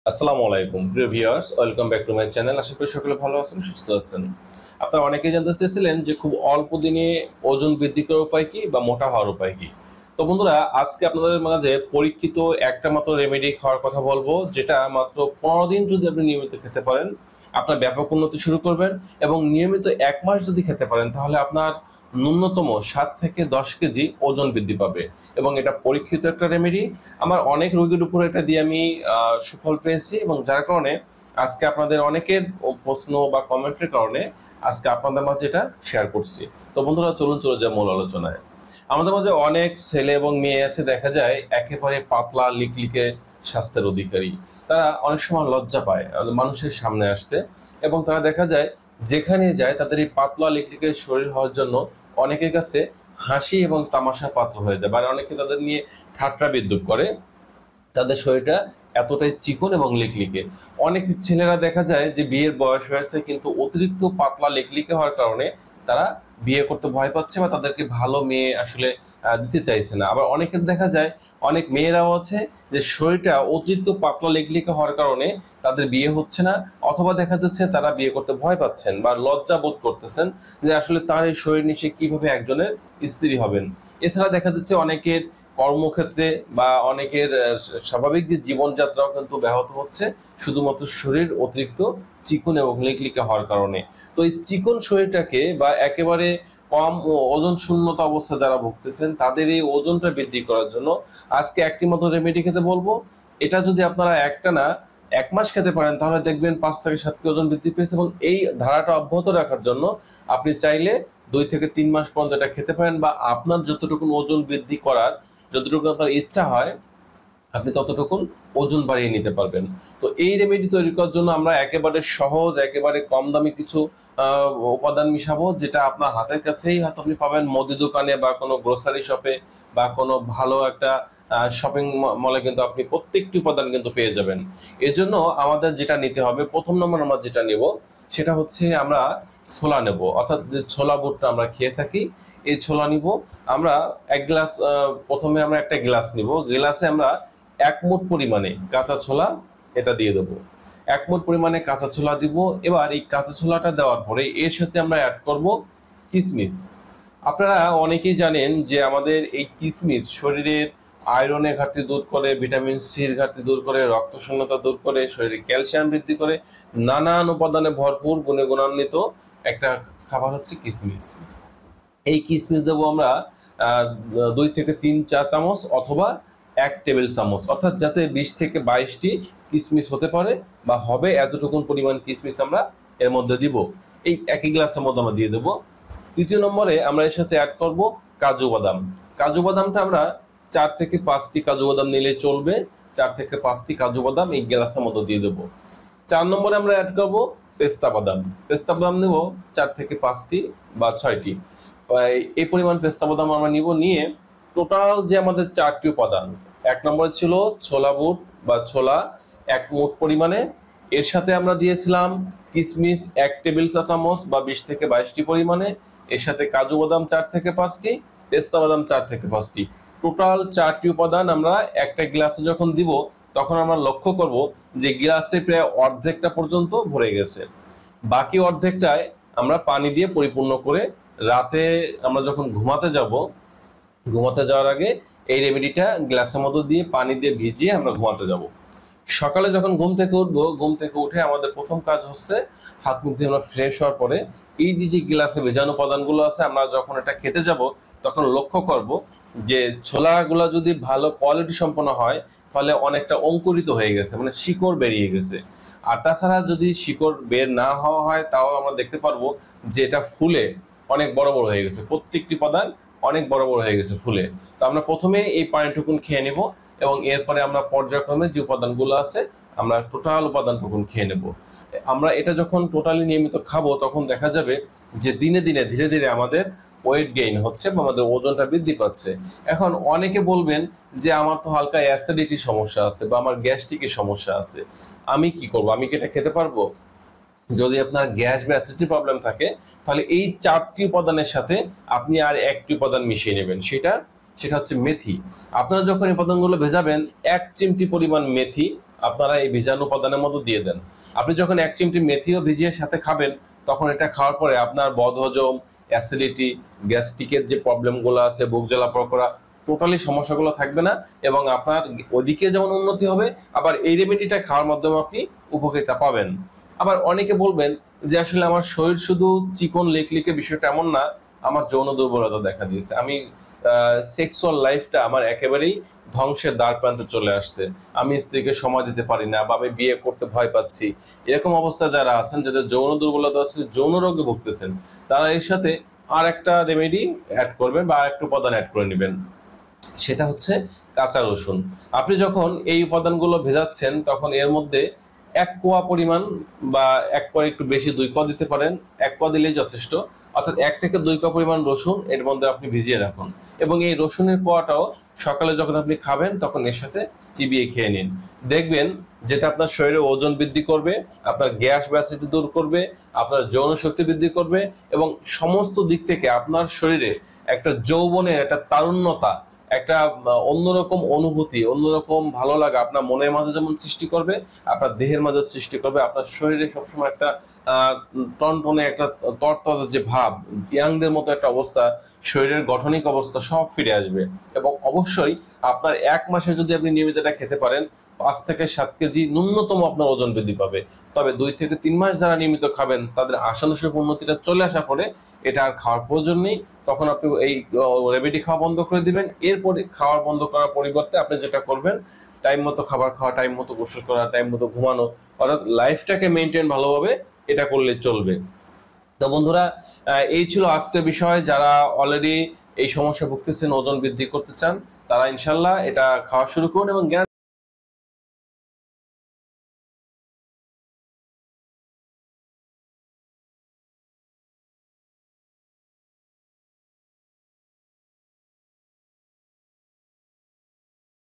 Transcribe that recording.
আসসালামু আলাইকুম প্রিয় viewers, welcome back to my channel. আশা করি সকলে ভালো আছেন, সুস্থ আছেন। আপনারা অনেকেই জানতে চেয়েছিলেন যে খুব অল্প দিনে ওজন বৃদ্ধি করার উপায় কি বা মোটা হওয়ার উপায় কি। তো বন্ধুরা, আজকে আপনাদের মাঝে পরীক্ষিত একটা মাত্র রেমেডি খাওয়ার কথা বলবো, যেটা মাত্র 15 দিন যদি আপনি নিয়মিত খেতে পারেন আপনার ব্যাপক উন্নতি শুরু করবেন। এবং নিয়মিত 1 মাস যদি খেতে পারেন তাহলে আপনার ন্যূনতম 7 থেকে 10 কেজি ওজন বৃদ্ধি পাবে। এবং এটা পরীক্ষিত একটা রেমেডি। আমার অনেক রোগীর উপর এটা দিয়ে আমি সুফল পেয়েছি, এবং যার কারণে আজকে আপনাদের অনেকের প্রশ্ন বা কমেন্টের কারণে আজকে আপনাদের মাঝে এটা শেয়ার করছি। তো বন্ধুরা, চলুন চলে যায় মূল আলোচনায়। আমাদের মাঝে অনেক ছেলে এবং মেয়ে আছে, দেখা যায় একেবারে পাতলা লিকলিকে স্বাস্থ্যের অধিকারী। তারা অনেক সময় লজ্জা পায় মানুষের সামনে আসতে, এবং তারা দেখা যায় যেখানে যায় তাদের এই পাতলা লিকলিকে শরীর হওয়ার জন্য অনেকের কাছে হাসি এবং তামাশার পাত্র হয়ে যায়, বা অনেকে তাদের নিয়ে ঠাট্টা বিদ্রূপ করে। তাদের শরীরটা এতটাই চিকন এবং লিকলিকে। অনেক ছেলেরা দেখা যায় যে বিয়ের বয়স হয়েছে কিন্তু অতিরিক্ত পাতলা লিকলিকে হওয়ার কারণে তারা বিয়ে করতে ভয় পাচ্ছে, বা তাদেরকে ভালো মেয়ে আসলে দিতে চাইছে না। আবার অনেকের দেখা যায়, অনেক মেয়েরাও আছে যে শরীরটা অতিরিক্ত পাতলা লিকলিকে হওয়ার কারণে তাদের বিয়ে হচ্ছে না, অথবা দেখা যাচ্ছে তারা বিয়ে করতে ভয় পাচ্ছেন বা লজ্জা বোধ করতেছেন যে আসলে তার এই শরীর নিয়ে সে কিভাবে একজনের স্ত্রী হবেন। এছাড়া দেখা যাচ্ছে অনেকের কর্মক্ষেত্রে বা অনেকের স্বাভাবিক যে জীবনযাত্রাও কিন্তু ব্যাহত হচ্ছে, শুধুমাত্র শরীর অতিরিক্ত চিকন এবং লিকলিকে হওয়ার কারণে। তো এই চিকন শরীরটাকে বা একেবারে কম ওজন শূন্যতা অবস্থা যারা ভুগতেছেন তাদের এই ওজনটা বৃদ্ধি করার জন্য আজকে একটি মতো রেমেডি খেতে বলবো। এটা যদি আপনারা একটানা 1 মাস খেতে পারেন তাহলে দেখবেন 5 থেকে 7 কেজি ওজন বৃদ্ধি পেয়েছে। এবং এই ধারাটা অব্যাহত রাখার জন্য আপনি চাইলে 2 থেকে 3 মাস পর্যন্ত এটা খেতে পারেন, বা আপনার যতটুকু ওজন বৃদ্ধি করার যতটুকু আপনার ইচ্ছা হয় আপনি ততটুকুন ওজন বাড়িয়ে নিতে পারবেন। তো এই রেমেডি তৈরি করার জন্য আমরা একেবারে সহজ, একেবারে কম দামি কিছু উপাদান মিশাবো, যেটা আপনার হাতের কাছেই হয়তো আপনি পাবেন মুদি দোকানে বা কোনো গ্রোসারি শপে বা কোনো ভালো একটা শপিং মলে, কিন্তু আপনি প্রত্যেকটি উপাদান কিন্তু পেয়ে যাবেন। এজন্য আমাদের যেটা নিতে হবে, প্রথম নম্বর আমরা যেটা নেব সেটা হচ্ছে আমরা ছোলা নেব, অর্থাৎ যে ছোলা বুটটা আমরা খেয়ে থাকি এই ছোলা নিব আমরা। 1 গ্লাস, প্রথমে আমরা একটা গ্লাস নিব, গ্লাসে আমরা 1 মুঠ পরিমাণে কাঁচা ছোলা এটা দিয়ে দেবো। 1 মুঠ পরিমাণে কাঁচা ছোলা দিব। এবার এই কাঁচা ছোলাটা দেওয়ার পরে এর সাথে আমরা অ্যাড করব কিশমিশ। আপনারা অনেকেই জানেন যে আমাদের এই কিশমিশ শরীরের আয়রনের ঘাটতি দূর করে, ভিটামিন সির ঘাটতি দূর করে, রক্ত শূন্যতা দূর করে, শরীরে ক্যালসিয়াম বৃদ্ধি করে, নানান উপাদানে ভরপুর গুণে গুণান্বিত একটা খাবার হচ্ছে কিশমিশ। এই কিশমিশ দেবো আমরা 2 থেকে 3 চা চামচ, অথবা 1 টেবিল চামচ, অর্থাৎ যাতে 20 থেকে 22টি কিশমিশ হতে পারে বা হবে এতটুকুন পরিমাণ কিশমিশ আমরা এর মধ্যে দিব। এই একই গ্লাসের মধ্যে আমরা দিয়ে দেবো। দ্বিতীয় নম্বরে আমরা এর সাথে অ্যাড করব কাজু বাদাম। কাজু বাদামটা আমরা 4 থেকে 5টি কাজু বাদাম নিলে চলবে। 4 থেকে 5টি কাজু বাদাম এই গ্লাসের মধ্যে দিয়ে দেবো। 4 নম্বরে আমরা অ্যাড করব পেস্তা বাদাম। পেস্তা বাদাম নেব 4 থেকে 5টি বা 6টি। এই পরিমাণ পেস্তা বাদাম আমরা নিব, নিয়ে টোটাল যে আমাদের 4টি উপাদান, 1 নম্বরে ছিল ছোলা বুট বা ছোলা 1 মুঠ পরিমাণে, এর সাথে আমরা দিয়েছিলাম কিশমিশ 1 টেবিল চা চামচ বা 20 থেকে 22টি পরিমাণে, এর সাথে কাজু বাদাম 4 থেকে 5টি, পেস্তা বাদাম 4 থেকে 5টি। টোটাল 4টি উপাদান আমরা একটা গ্লাসে যখন দিব তখন আমরা লক্ষ্য করব যে গ্লাসে প্রায় অর্ধেকটা পর্যন্ত ভরে গেছে। বাকি অর্ধেকটায় আমরা পানি দিয়ে পরিপূর্ণ করে রাতে আমরা যখন ঘুমাতে যাওয়ার আগে এই রেমেডিটা গ্লাসের মধ্যে দিয়ে পানি দিয়ে ভিজিয়ে আমরা ঘুমাতে যাব। সকালে যখন ঘুম থেকে উঠবো, ঘুম থেকে উঠে আমাদের প্রথম কাজ হচ্ছে হাত মুখ দিয়ে আমরা ফ্রেশ হওয়ার পরে এই যে যে গ্লাসে ভেজানো উপাদানগুলো আছে আমরা যখন এটা খেতে যাব তখন লক্ষ্য করব যে ছোলাগুলো যদি ভালো কোয়ালিটি সম্পন্ন হয় তাহলে অনেকটা অঙ্কুরিত হয়ে গেছে, মানে শিকড় বেরিয়ে গেছে। আর তাছাড়া যদি শিকড় বের না হওয়া হয় তাও আমরা দেখতে পারবো যে এটা ফুলে অনেক বড় বড় হয়ে গেছে, প্রত্যেকটি উপাদান অনেক বড় বড় হয়ে গেছে ফুলে। তো আমরা প্রথমে এই পানিটুকুন খেয়ে নেব, এবং এরপরে আমরা পর্যায়ক্রমে যে উপাদানগুলো আছে আমরা টোটাল উপাদানটুকুন খেয়ে নেব। আমরা এটা যখন টোটালি নিয়মিত খাবো তখন দেখা যাবে যে দিনে দিনে ধীরে ধীরে আমাদের ওয়েট গেইন হচ্ছে বা আমাদের ওজনটা বৃদ্ধি পাচ্ছে। এখন অনেকে বলবেন যে আমার তো হালকা অ্যাসিডিটির সমস্যা আছে বা আমার গ্যাস্ট্রিকের সমস্যা আছে, আমি কি করব, আমি কি এটা খেতে পারবো? যদি আপনার গ্যাস বা অ্যাসিডিটি প্রবলেম থাকে তাহলে এই 4টি উপাদানের সাথে আপনি আর একটি উপাদান মিশিয়ে নেবেন, সেটা হচ্ছে মেথি। আপনারা যখন এই উপাদানগুলো ভেজাবেন 1 চিমটি পরিমাণ মেথি আপনারা এই বীজাণু উপাদানের মধ্যে দিয়ে দেন। আপনি যখন 1 চিমটি মেথিও ভিজিয়ে সাথে খাবেন, তখন এটা খাওয়ার পরে আপনার বদহজম, অ্যাসিডিটি, গ্যাস্ট্রিকের যে প্রবলেমগুলো আছে, বুক জ্বালা পোড়া করা, টোটালি সমস্যাগুলো থাকবে না। এবং আপনার ওদিকে যেমন উন্নতি হবে, আবার এই রেমেডিটা খাওয়ার মাধ্যমে আপনি উপকারিতা পাবেন। আবার অনেকে বলবেন যে আসলে আমার শরীর শুধু চিকন লেকলিকে, বিষয়টা এমন না, আমার যৌন দুর্বলতা দেখা দিয়েছে, আমি সেক্সুয়াল লাইফটা আমার একেবারেই ধ্বংসের দ্বার প্রান্তে চলে আসছে, আমি স্ত্রীকে সময় দিতে পারি না, বা আমি বিয়ে করতে ভয় পাচ্ছি, এরকম অবস্থা যারা আছেন, যাদের যৌন দুর্বলতা আছে, যৌন রোগে ভুগতেছেন, তারা এর সাথে আর একটা রেমেডি অ্যাড করবেন বা আর একটা উপাদান অ্যাড করে নেবেন। সেটা হচ্ছে কাঁচা রসুন। আপনি যখন এই উপাদানগুলো ভেজাচ্ছেন, তখন এর মধ্যে 1 কোয়া পরিমাণ, বা 1 কোয়া একটু বেশি, 2 কোয়া দিতে পারেন, 1 কোয়া দিলেই যথেষ্ট। অর্থাৎ 1 থেকে 2 কোয়া পরিমাণ রসুন এর মধ্যে আপনি ভিজিয়ে রাখুন, এবং এই রসুনের কোয়াটাও সকালে যখন আপনি খাবেন তখন এর সাথে চিবিয়ে খেয়ে নিন। দেখবেন যেটা আপনার শরীরে ওজন বৃদ্ধি করবে, আপনার গ্যাস বা অ্যাসিডিটি দূর করবে, আপনার যৌন শক্তি বৃদ্ধি করবে, এবং সমস্ত দিক থেকে আপনার শরীরে একটা যৌবনের একটা তারুণ্যতা, একটা অন্যরকম অনুভূতি, অন্যরকম ভালো লাগা আপনার মনের মাঝে যেমন সৃষ্টি করবে, আপনার দেহের মাঝে সৃষ্টি করবে, আপনার শরীরে সবসময় একটা টনটনে, একটা তরতাজা যে ভাব, ইয়াংদের মতো একটা অবস্থা, শরীরের গঠনিক অবস্থা সব ফিরে আসবে। এবং অবশ্যই আপনার 1 মাসে যদি আপনি নিয়মিত এটা খেতে পারেন, 5 থেকে 7 কেজি ন্যূনতম আপনার ওজন বৃদ্ধি পাবে। তবে 2 থেকে 3 মাস যারা নিয়মিত খাবেন, তাদের আশানুরূপ উন্নতিটা চলে আসার পরে এটা আর খাওয়ার প্রয়োজন নেই। তখন আপনি এই রেমেডি খাওয়া বন্ধ করে দিবেন। এরপরে খাওয়ার বন্ধ করার পরিবর্তে আপনি যেটা করবেন, টাইম মতো খাবার খাওয়া, টাইম মতো গোসল করা, টাইম মতো ঘুমানো, অর্থাৎ লাইফটাকে মেনটেন ভালোভাবে এটা করলে চলবে। তো বন্ধুরা, এই ছিল আজকের বিষয়। যারা অলরেডি এই সমস্যা ভুগতেছেন, ওজন বৃদ্ধি করতে চান, তারা ইনশাল্লাহ এটা খাওয়া শুরু করুন, এবং